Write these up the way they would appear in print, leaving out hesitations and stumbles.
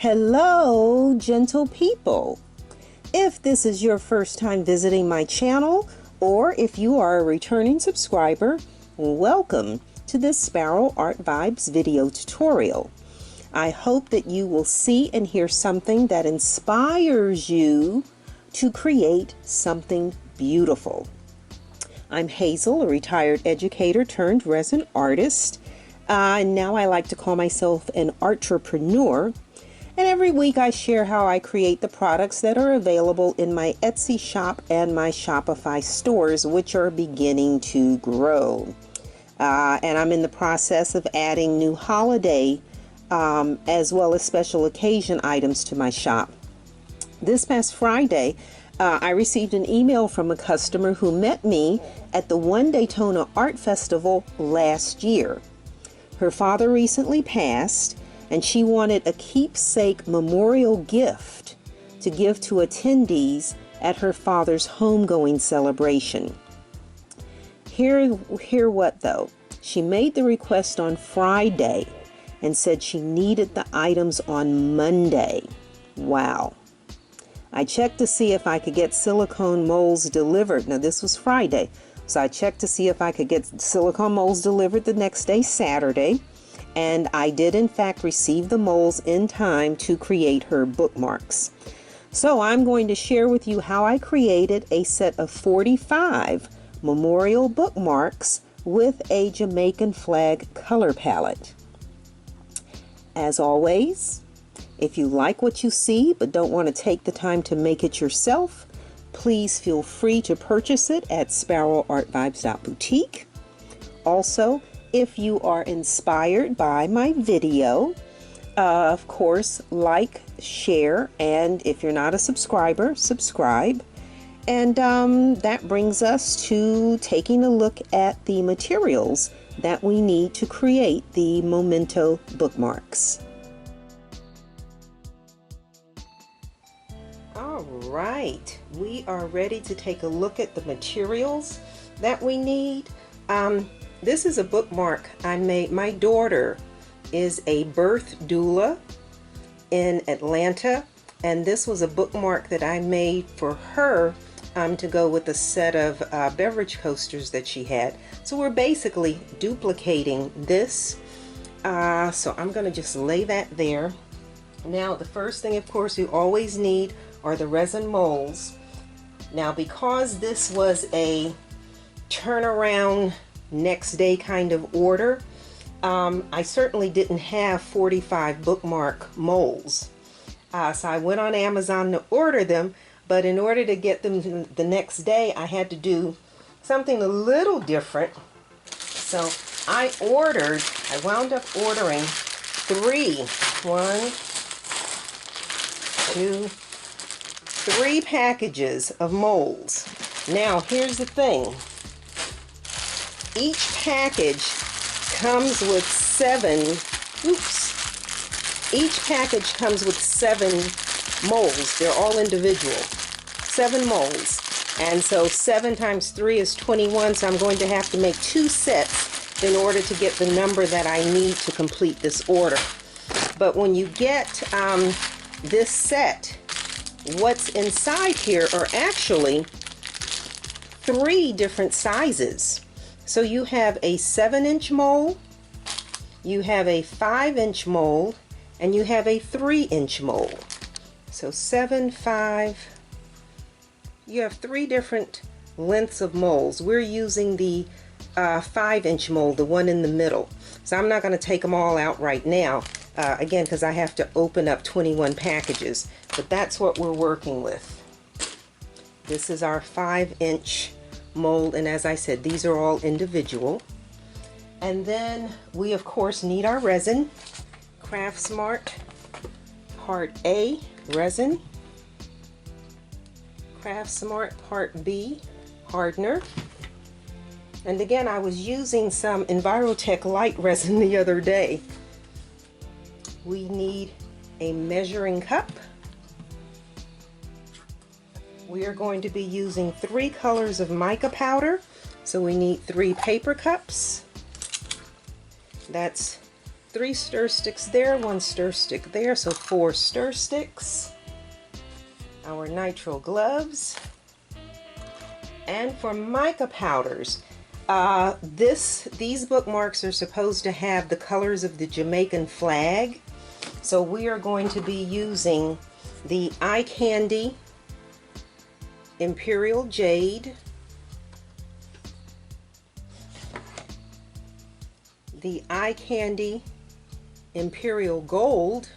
Hello, gentle people. If this is your first time visiting my channel, or if you are a returning subscriber, welcome to this Sparrow Art Vibes video tutorial. I hope that you will see and hear something that inspires you to create something beautiful. I'm Hazel, a retired educator turned resin artist. Now I like to call myself an entrepreneur. And every week I share how I create the products that are available in my Etsy shop and my Shopify stores, which are beginning to grow. And I'm in the process of adding new holiday as well as special occasion items to my shop. This past Friday, I received an email from a customer who met me at the One Daytona Art Festival last year. Her father recently passed, and she wanted a keepsake memorial gift to give to attendees at her father's homegoing celebration. Hear what though? She made the request on Friday and said she needed the items on Monday. Wow. I checked to see if I could get silicone molds delivered. Now this was Friday, so I checked to see if I could get silicone molds delivered the next day, Saturday. And I did in fact receive the molds in time to create her bookmarks. So I'm going to share with you how I created a set of 45 memorial bookmarks with a Jamaican flag color palette. As always, if you like what you see but don't want to take the time to make it yourself, please feel free to purchase it at sparrowartvibes.boutique. Also, if you are inspired by my video, of course, like, share, and if you're not a subscriber, subscribe. And that brings us to taking a look at the materials that we need to create the memento bookmarks. All right, we are ready to take a look at the materials that we need. This is a bookmark I made. My daughter is a birth doula in Atlanta, and this was a bookmark that I made for her to go with a set of beverage coasters that she had. So we're basically duplicating this. So I'm going to just lay that there. Now the first thing, of course, you always need are the resin molds. Now because this was a turnaround next day kind of order, I certainly didn't have 45 bookmark molds. So I went on Amazon to order them, but in order to get them the next day, I had to do something a little different. So I wound up ordering three packages of molds. Now here's the thing. Each package comes with each package comes with 7 molds. They're all individual. 7 molds. And so 7 times 3 is 21, so I'm going to have to make 2 sets in order to get the number that I need to complete this order. But when you get this set, what's inside here are actually 3 different sizes. So you have a 7-inch mold, you have a 5-inch mold, and you have a 3-inch mold. So 7, 5, you have 3 different lengths of molds. We're using the 5-inch mold, the one in the middle. So I'm not going to take them all out right now, again, because I have to open up 21 packages. But that's what we're working with. This is our 5-inch mold, and as I said, these are all individual. And then we of course need our resin. Craft Smart Part A resin, Craft Smart Part B hardener, and again I was using some Envirotech light resin the other day. We need a measuring cup. We are going to be using 3 colors of mica powder, so we need 3 paper cups. That's 3 stir sticks there, 1 stir stick there, so 4 stir sticks. Our nitrile gloves. And for mica powders, these bookmarks are supposed to have the colors of the Jamaican flag. So we are going to be using the Eye Candy Imperial Jade, the Eye Candy Imperial Gold.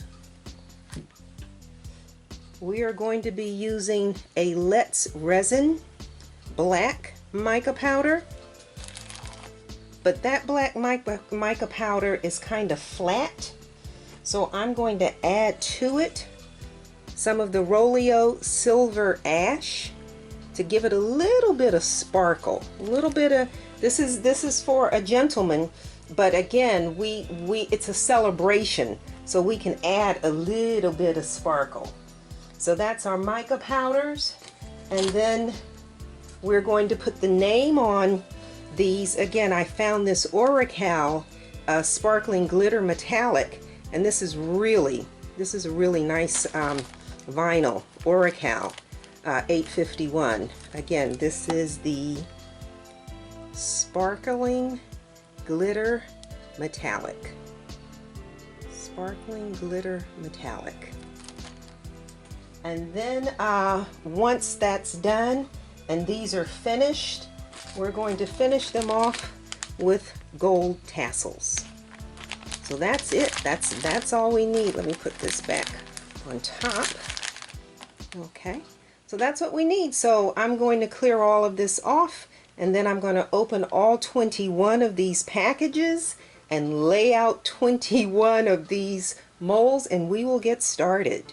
We are going to be using a Let's Resin black mica powder, but that black mica powder is kind of flat, so I'm going to add to it some of the Rolio Silver Ash to give it a little bit of sparkle, a little bit of, this is for a gentleman, but again, it's a celebration, so we can add a little bit of sparkle. So that's our mica powders, and then we're going to put the name on these. Again, I found this Oracal sparkling glitter metallic, and this is a really nice vinyl, Oracal 851. Again, this is the sparkling glitter metallic. Sparkling glitter metallic. And then once that's done and these are finished, we're going to finish them off with gold tassels. So that's it. That's all we need. Let me put this back on top. Okay, so that's what we need. So I'm going to clear all of this off, and then I'm going to open all 21 of these packages and lay out 21 of these molds, and we will get started.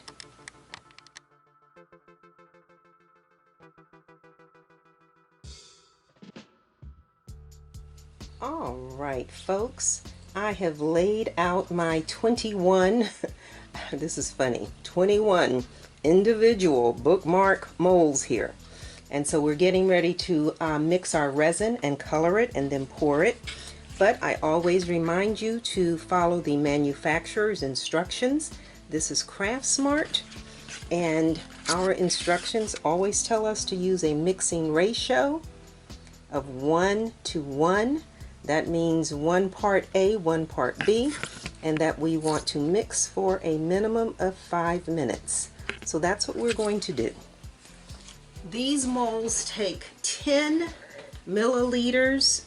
All right, folks, I have laid out my 21, this is funny, 21 individual bookmark molds here. And so we're getting ready to mix our resin and color it and then pour it. But I always remind you to follow the manufacturer's instructions. This is Craft Smart, and our instructions always tell us to use a mixing ratio of 1 to 1. That means 1 part A, 1 part B, and that we want to mix for a minimum of 5 minutes. So that's what we're going to do. These molds take 10 milliliters.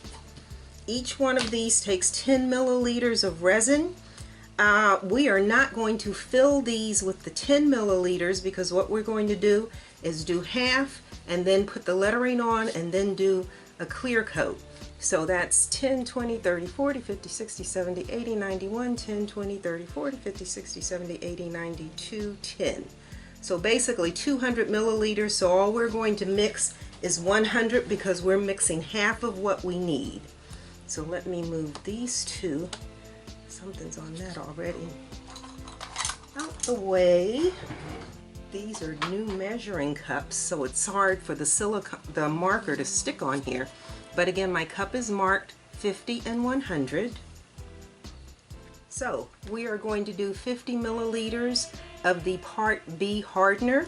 Each one of these takes 10 milliliters of resin. We are not going to fill these with the 10 milliliters because what we're going to do is do half and then put the lettering on and then do a clear coat. So that's 10, 20, 30, 40, 50, 60, 70, 80, 91, 10, 20, 30, 40, 50, 60, 70, 80, 92, 10. So basically 200 milliliters. So all we're going to mix is 100 because we're mixing half of what we need. So let me move these two. Something's on that already. Out the way. These are new measuring cups, so it's hard for the marker to stick on here. But again, my cup is marked 50 and 100. So we are going to do 50 milliliters of the Part B hardener.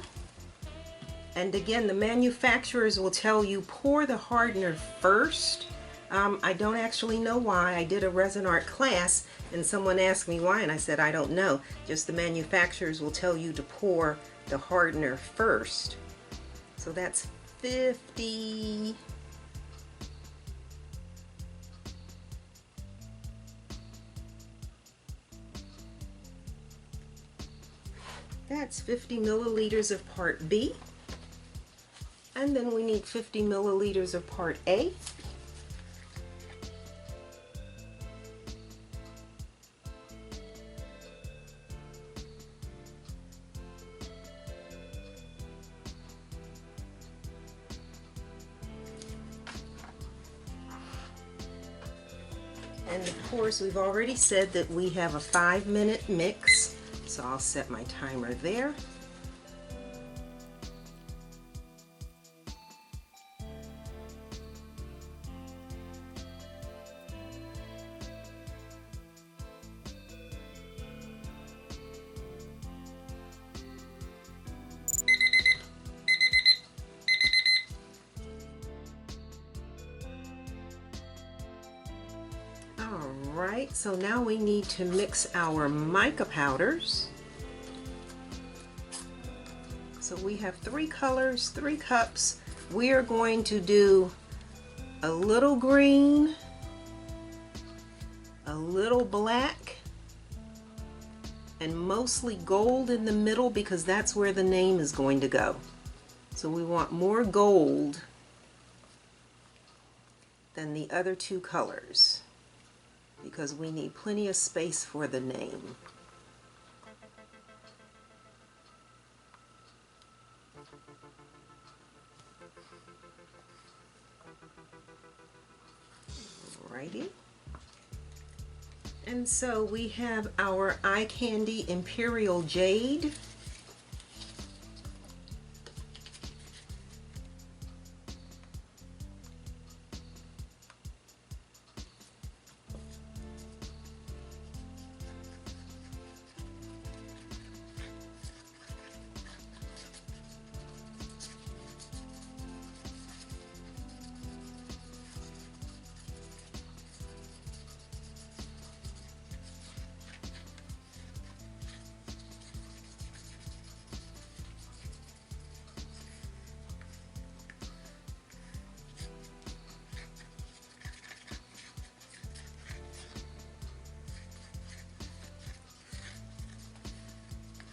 And again, the manufacturers will tell you pour the hardener first. I don't actually know why. I did a resin art class and someone asked me why, and I said I don't know. Just the manufacturers will tell you to pour the hardener first. So that's 50. That's 50 milliliters of Part B. And then we need 50 milliliters of Part A. And of course, we've already said that we have a 5-minute mix. So I'll set my timer there. Alright, so now we need to mix our mica powders. So we have 3 colors, 3 cups. We are going to do a little green, a little black, and mostly gold in the middle because that's where the name is going to go. So we want more gold than the other 2 colors because we need plenty of space for the name. Alrighty. And so we have our Eye Candy Imperial Jade.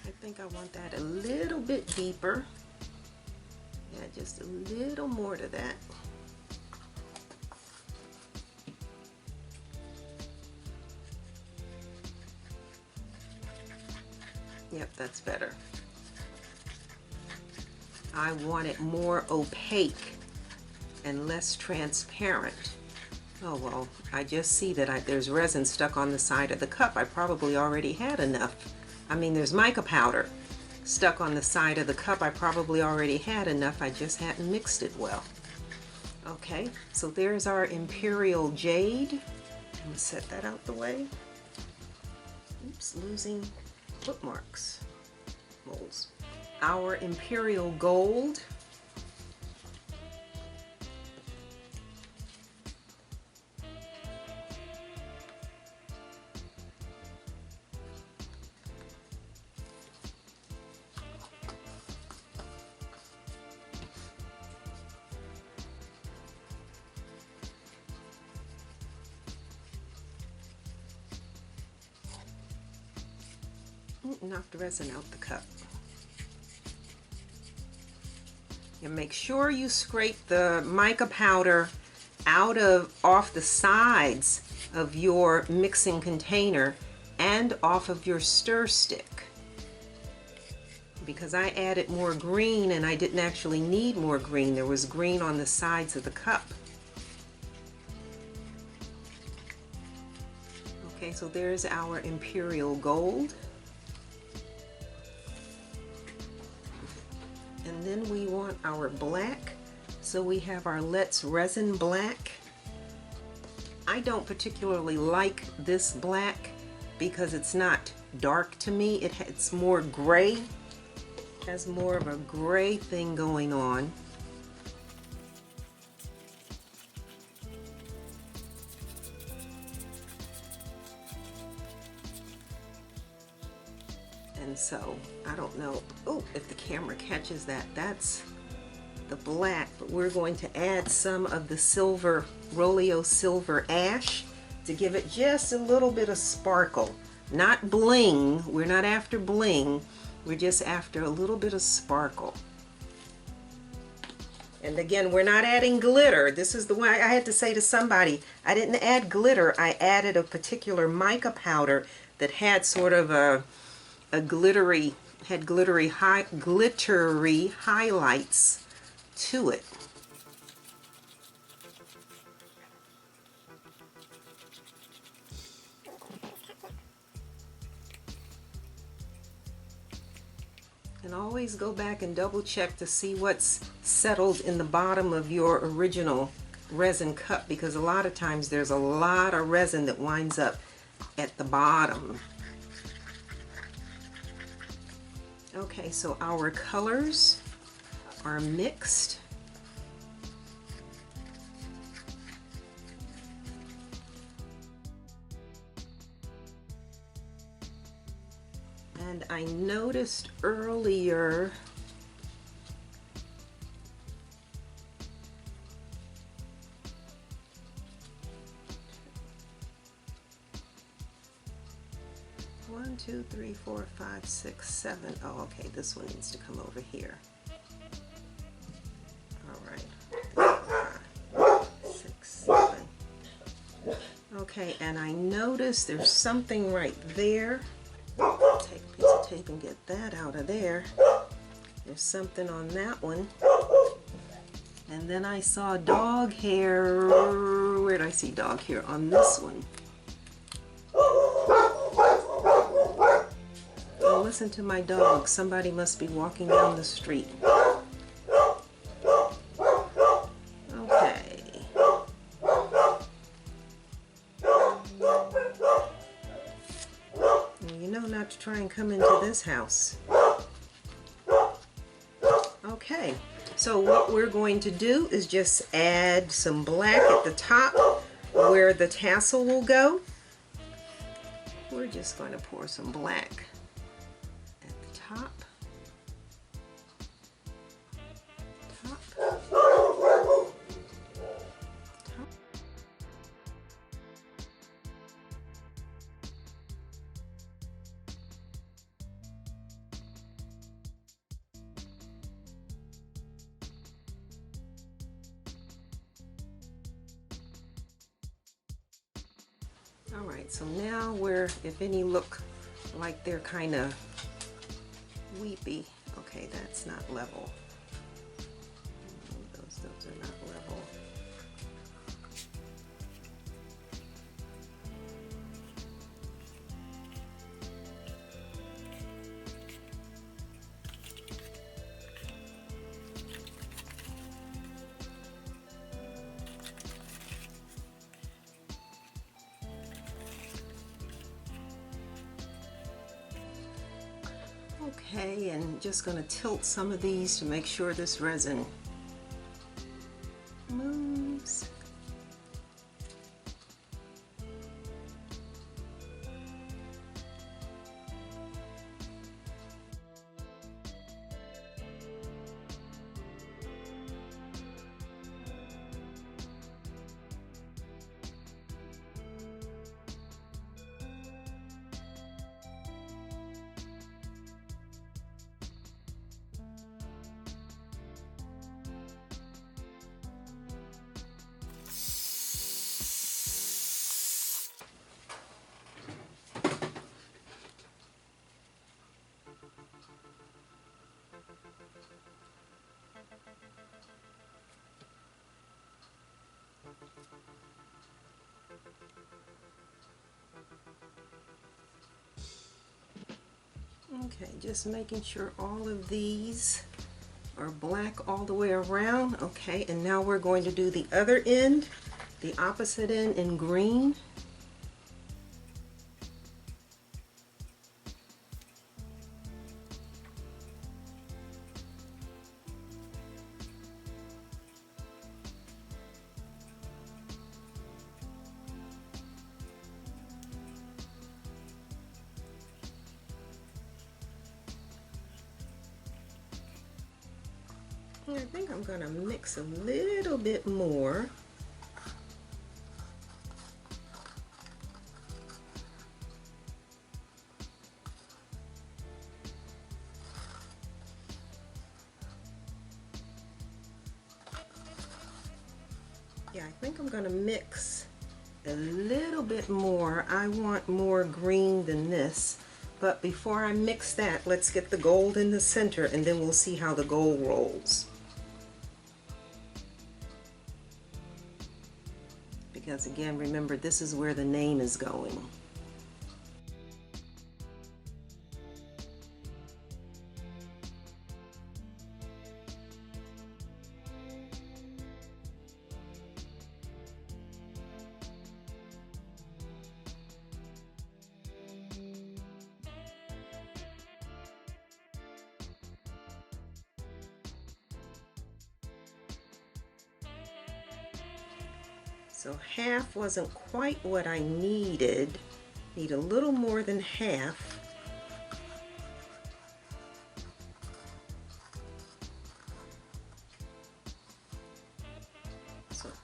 I think I want that a little bit deeper. Yeah, just a little more to that. Yep, that's better. I want it more opaque and less transparent. Oh well, I just see that there's resin stuck on the side of the cup. I probably already had enough. I mean, there's mica powder stuck on the side of the cup. I probably already had enough. I just hadn't mixed it well. Okay, so there's our Imperial Jade. I'm gonna set that out the way. Oops, losing bookmarks. Molds. Our Imperial Gold. Knock the resin out the cup. And make sure you scrape the mica powder off the sides of your mixing container and off of your stir stick. Because I added more green and I didn't actually need more green. There was green on the sides of the cup. Okay, so there's our Imperial Gold. And then we want our black, so we have our Let's Resin Black. I don't particularly like this black because it's not dark to me. It's more gray, it has more of a gray thing going on. And so, I don't know, oh, if the camera catches that, that's the black, but we're going to add some of the silver, Roleo Silver Ash to give it just a little bit of sparkle. Not bling, we're not after bling, we're just after a little bit of sparkle. And again, we're not adding glitter. This is the way I had to say to somebody, I didn't add glitter, I added a particular mica powder that had sort of a glittery highlights to it. And always go back and double check to see what's settled in the bottom of your original resin cup, because a lot of times there's a lot of resin that winds up at the bottom. Okay, so our colors are mixed. And I noticed earlier one, two, three, four, five, six, seven. Oh, okay, this one needs to come over here. All right, 5, 6, 7. Okay, and I noticed there's something right there. Take a piece of tape and get that out of there. There's something on that one. And then I saw dog hair. Where did I see dog hair? On this one. Oh, listen to my dog. Somebody must be walking down the street. Okay. You know not to try and come into this house. Okay, so what we're going to do is just add some black at the top where the tassel will go. We're just going to pour some black at the top. Alright, so now if any look like they're kind of weepy, okay, that's not level. Those are not level. Okay, and just going to tilt some of these to make sure this resin moves. Okay, just making sure all of these are black all the way around. Okay, and now we're going to do the other end, the opposite end in green. I think I'm going to mix a little bit more. Yeah, I think I'm going to mix a little bit more. I want more green than this. But before I mix that, let's get the gold in the center and then we'll see how the gold rolls. Because again, remember, this is where the name is going. So half wasn't quite what I needed. Need a little more than half.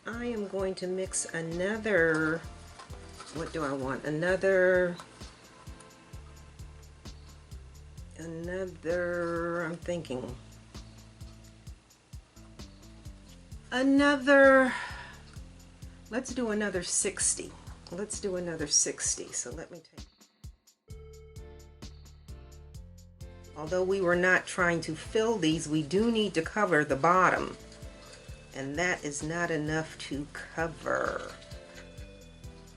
I am going to mix another, what do I want? Another, I'm thinking, another, let's do another 60. Let's do another 60. So let me take, although we were not trying to fill these, we do need to cover the bottom. And that is not enough to cover.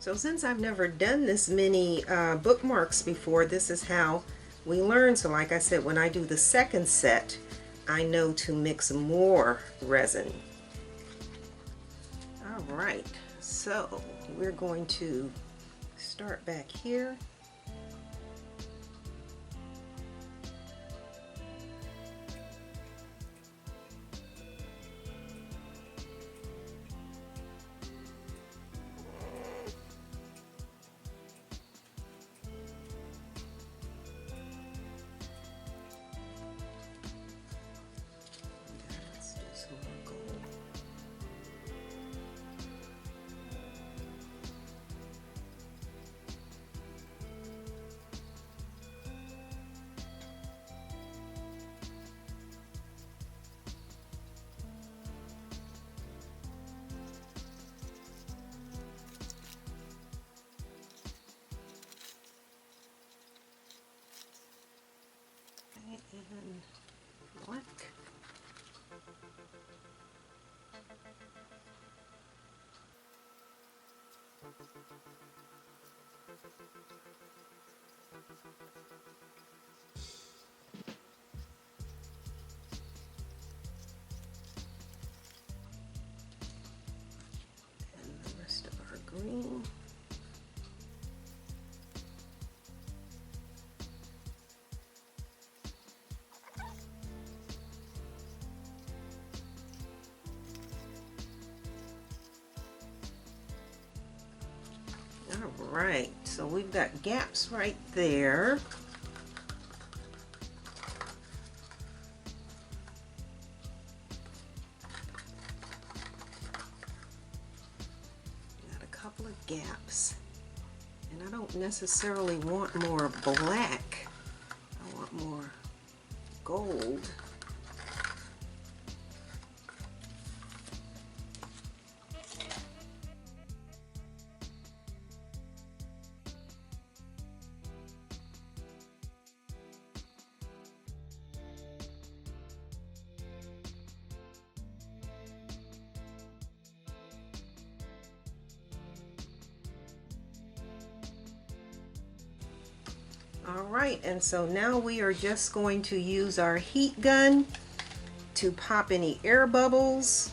So since I've never done this many bookmarks before, this is how we learn. So like I said, when I do the second set, I know to mix more resin. All right, so we're going to start back here. And black. And the rest of our green. All right, so we've got gaps right there. Got a couple of gaps, and I don't necessarily want more black. I want more gold. All right, and so now we are just going to use our heat gun to pop any air bubbles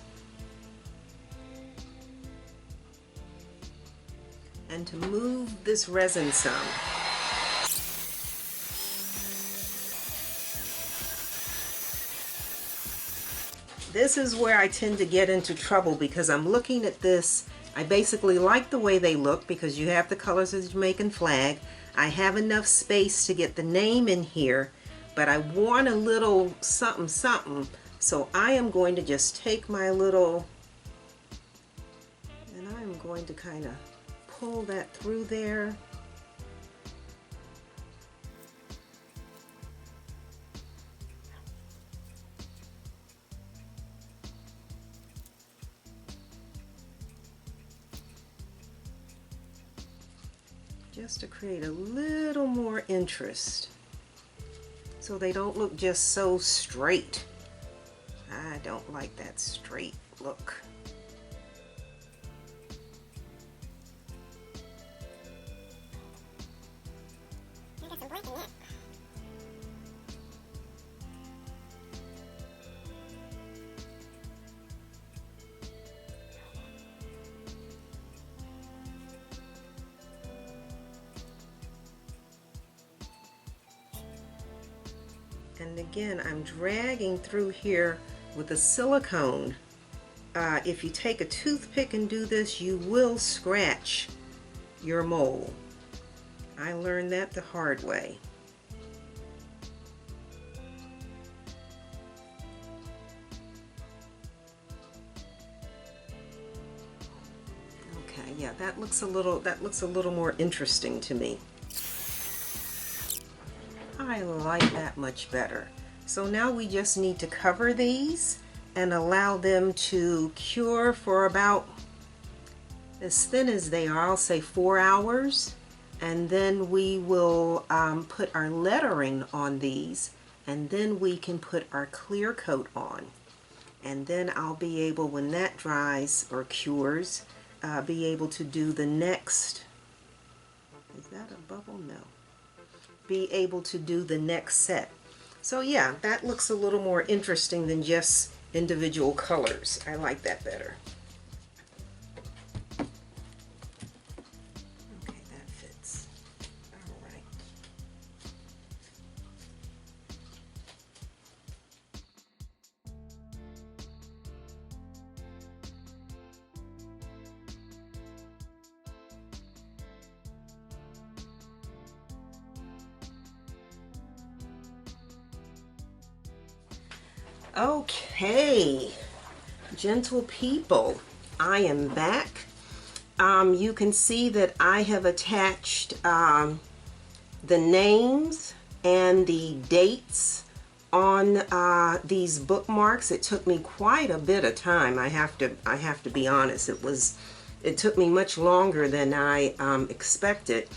and to move this resin some. This is where I tend to get into trouble because I'm looking at this. I basically like the way they look because you have the colors of the Jamaican flag. I have enough space to get the name in here, but I want a little something something. So I am going to just take my little, and I'm going to kind of pull that through there. Just to create a little more interest so they don't look just so straight. I don't like that straight look. I got some black in that. And again, I'm dragging through here with a silicone. If you take a toothpick and do this, you will scratch your mold. I learned that the hard way. yeah, that looks a little more interesting to me. I like that much better. So now we just need to cover these and allow them to cure for about as thin as they are, I'll say 4 hours, and then we will put our lettering on these, and then we can put our clear coat on. And then I'll be able, when that dries or cures, be able to do the next. Is that a bubble? No. Be able to do the next set. So yeah, that looks a little more interesting than just individual colors. I like that better. Okay, that fits. All right. Okay, gentle people, I am back. You can see that I have attached the names and the dates on these bookmarks. It took me quite a bit of time. I have to be honest. It took me much longer than I expected.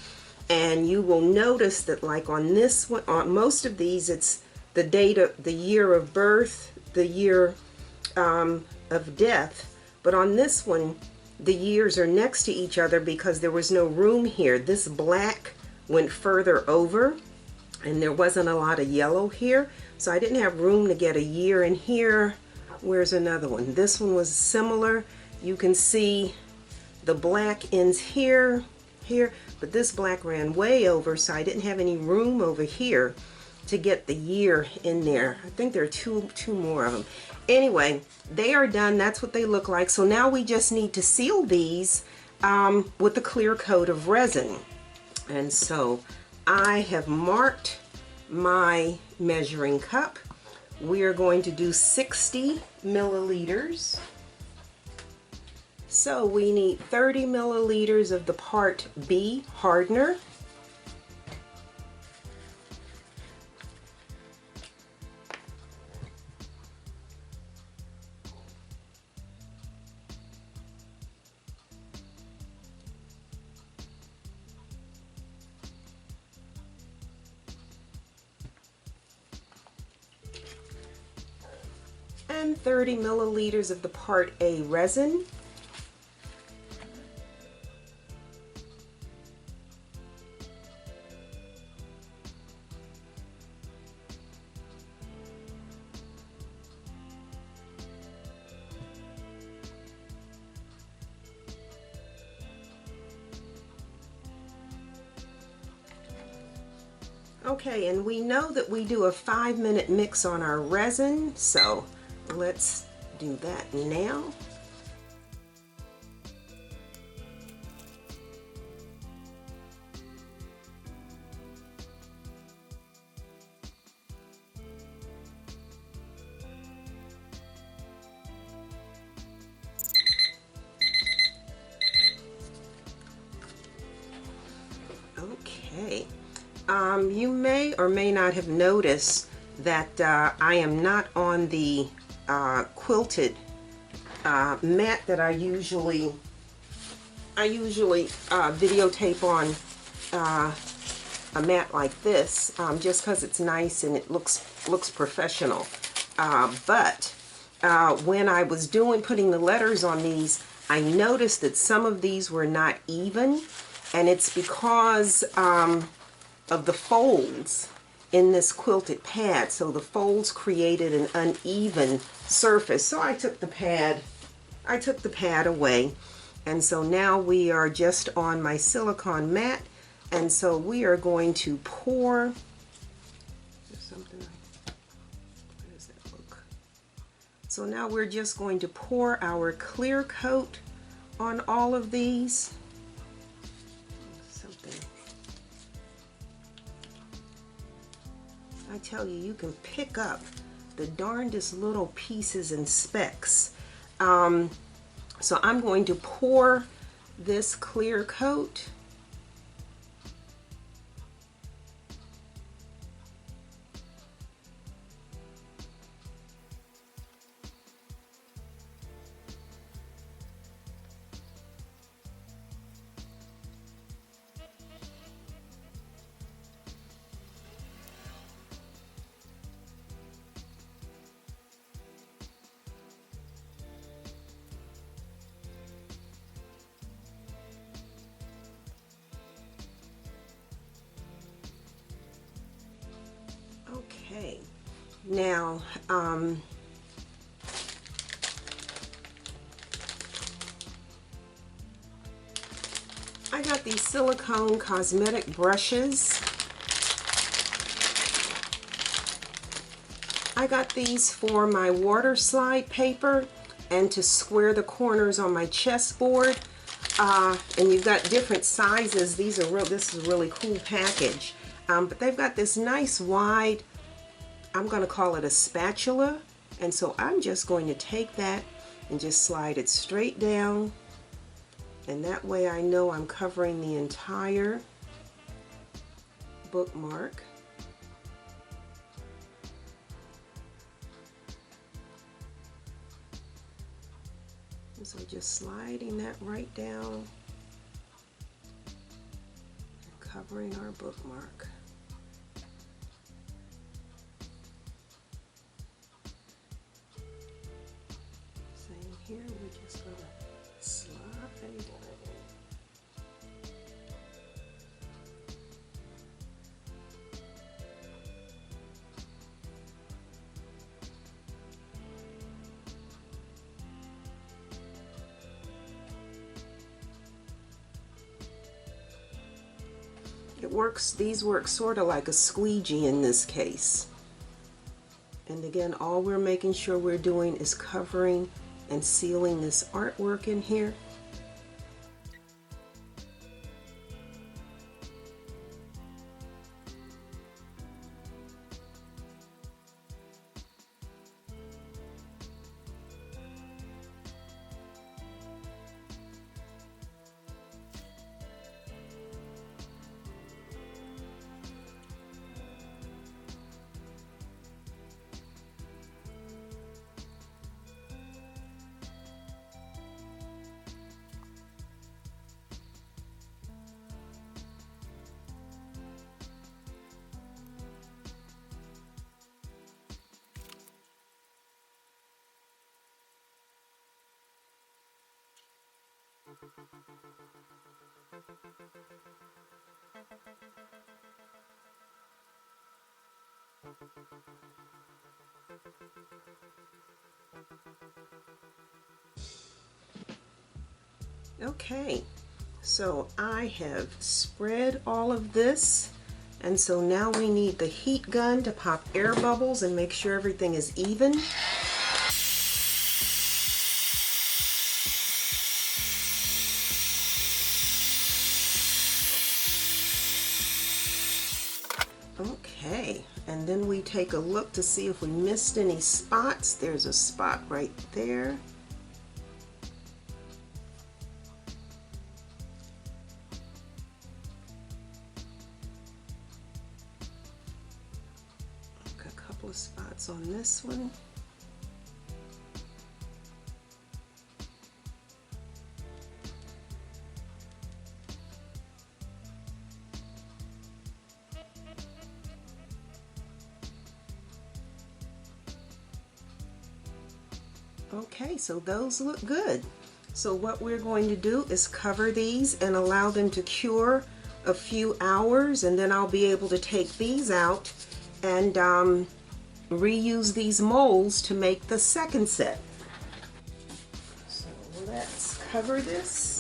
And you will notice that, like on this one, on most of these, it's the date of the year of birth, the year of death, but on this one the years are next to each other because there was no room here. This black went further over and there wasn't a lot of yellow here, so I didn't have room to get a year in here. Where's another one? This one was similar. You can see the black ends here, but this black ran way over, so I didn't have any room over here to get the year in there. I think there are two more of them. Anyway, they are done. That's what they look like. So now we just need to seal these with the clear coat of resin. And so I have marked my measuring cup. We are going to do 60 milliliters. So we need 30 milliliters of the part B hardener. And 30 milliliters of the part A resin. Okay, and we know that we do a 5-minute mix on our resin, so let's do that now. Okay. You may or may not have noticed that I am not on the quilted mat that I usually videotape on a mat like this, just because it's nice and it looks professional. But when I was putting the letters on these, I noticed that some of these were not even, and it's because of the folds in this quilted pad. So the folds created an uneven surface. So I took the pad away, and so now we are just on my silicone mat, and so we are going to pour. There's something. How does that look? So now we're just going to pour our clear coat on all of these. I tell you, you can pick up the darndest little pieces and specks. So I'm going to pour this clear coat. Okay, now I got these silicone cosmetic brushes. I got these for my water slide paper and to square the corners on my chessboard. And you've got different sizes. These are this is a really cool package. But they've got this nice wide, I'm going to call it a spatula. And so I'm just going to take that and just slide it straight down. And that way I know I'm covering the entire bookmark. And so just sliding that right down and covering our bookmark. Same here, we're just going to slide down. These work sort of like a squeegee in this case. And again, all we're making sure we're doing is covering and sealing this artwork in here. Okay, so I have spread all of this, and so now we need the heat gun to pop air bubbles and make sure everything is even. Okay, and then we take a look to see if we missed any spots. There's a spot right there. A couple of spots on this one. Okay, so those look good. So what we're going to do is cover these and allow them to cure a few hours, and then I'll be able to take these out and reuse these molds to make the second set. So let's cover this.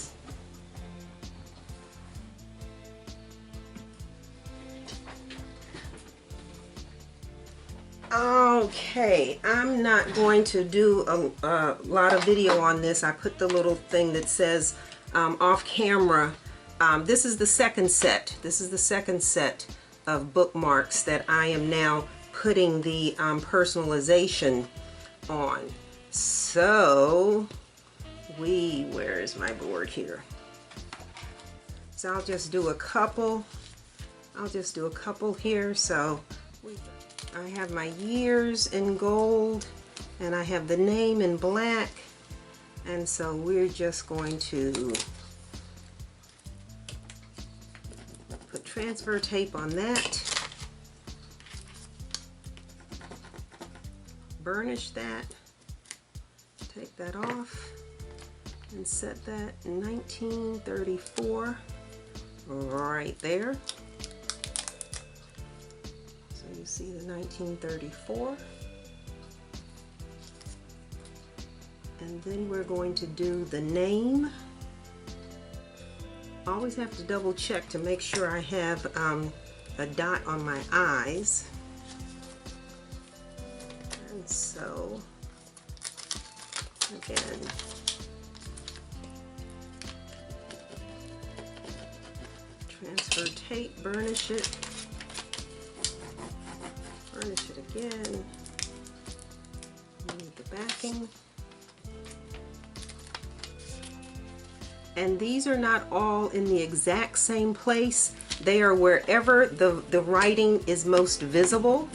Okay, I'm not going to do a lot of video on this. I put the little thing that says off camera. This is the second set. This is the second set of bookmarks that I am now putting the personalization on. So where is my board here? So I'll just do a couple. I'll just do a couple here. So I have my years in gold and I have the name in black, and so we're just going to put transfer tape on that, burnish that, take that off, and set that in 1934 right there. So you see the 1934. And then we're going to do the name. Always have to double check to make sure I have a dot on my eyes. And so, again, transfer tape, burnish it again. Need the backing. And these are not all in the exact same place. They are wherever the writing is most visible.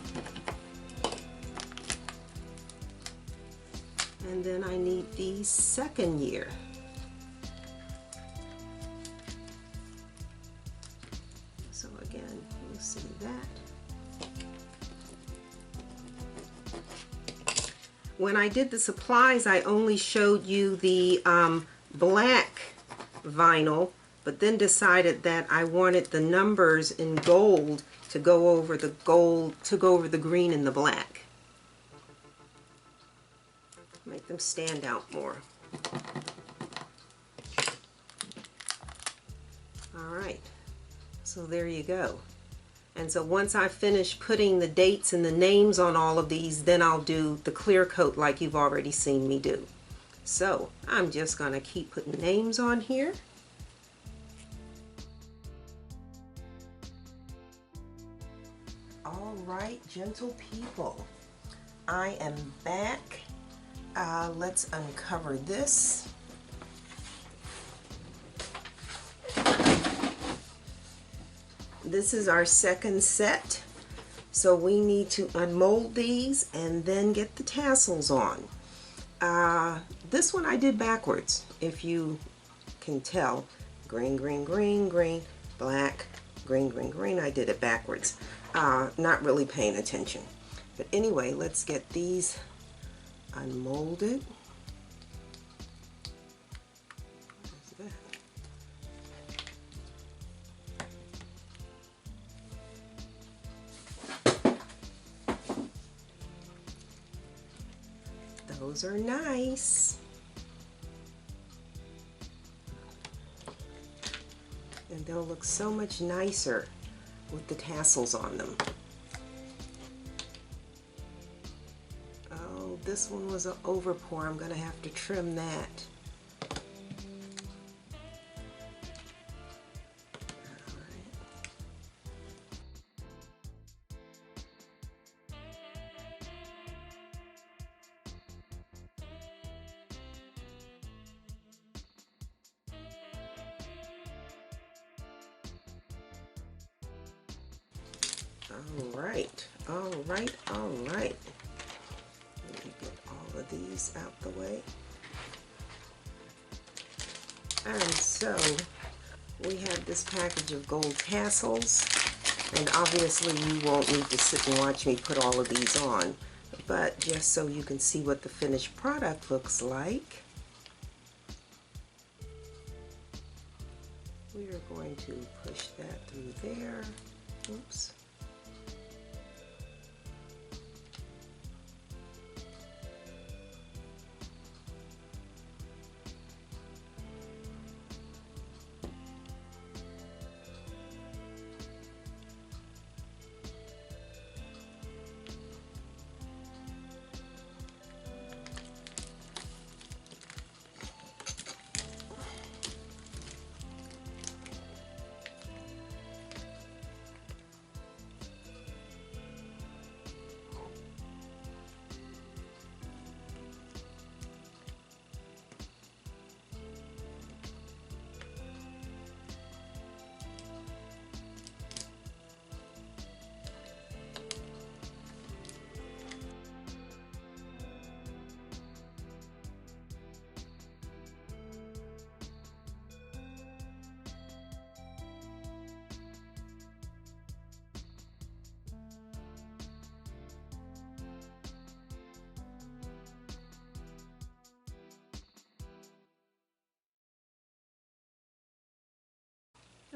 And then I need the second year. So again, you'll see that. When I did the supplies, I only showed you the black vinyl, but then decided that I wanted the numbers in gold to go over the gold, to go over the green and the black. Make them stand out more. Alright, so there you go. And so once I finish putting the dates and the names on all of these, then I'll do the clear coat like you've already seen me do. So I'm just going to keep putting names on here. All right, gentle people, I am back. Let's uncover this. This is our second set. So we need to unmold these and then get the tassels on. This one I did backwards, if you can tell. Green, green, green, green, black, green, green, green. I did it backwards. Not really paying attention. But anyway, let's get these unmolded. What is that? Those are nice. And they'll look so much nicer with the tassels on them. Oh, this one was an overpour. I'm going to have to trim that. All right. Let me get all of these out the way. And so we have this package of gold tassels, and obviously you won't need to sit and watch me put all of these on, but just so you can see what the finished product looks like, we are going to push that through there. Oops.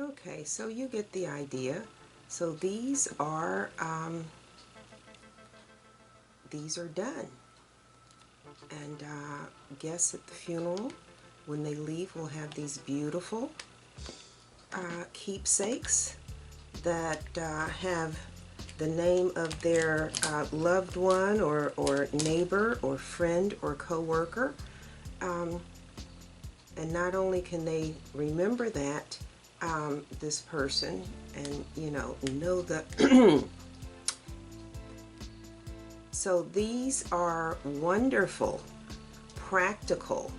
Okay, so you get the idea. So these are done. And guests at the funeral, when they leave, will have these beautiful keepsakes that have the name of their loved one or neighbor or friend or co-worker. And not only can they remember that, this person, and know the so these are wonderful, practical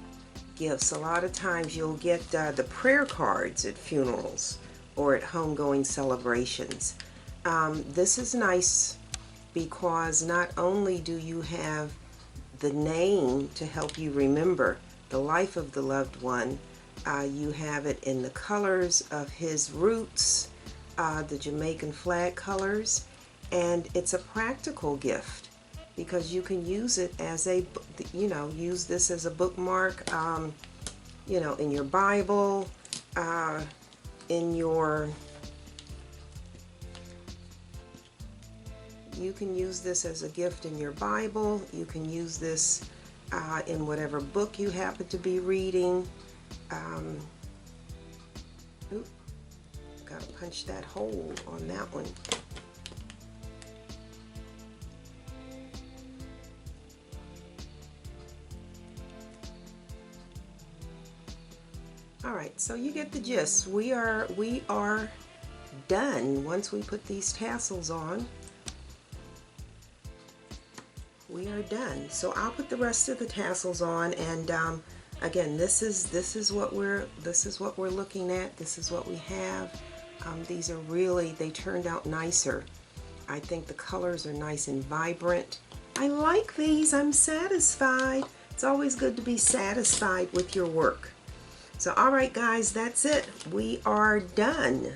gifts. A lot of times you'll get the prayer cards at funerals or at homegoing celebrations. This is nice because not only do you have the name to help you remember the life of the loved one, you have it in the colors of his roots, the Jamaican flag colors, and it's a practical gift because you can use it as a, use this as a bookmark, in your Bible, you can use this as a gift in your Bible. You can use this in whatever book you happen to be reading. Gotta punch that hole on that one. Alright, so you get the gist. We are done. Once we put these tassels on, we are done. So I'll put the rest of the tassels on, and again, this is what we're looking at. This is what we have. These are really, they turned out nicer. I think the colors are nice and vibrant. I like these. I'm satisfied. It's always good to be satisfied with your work. So, all right, guys, that's it. We are done.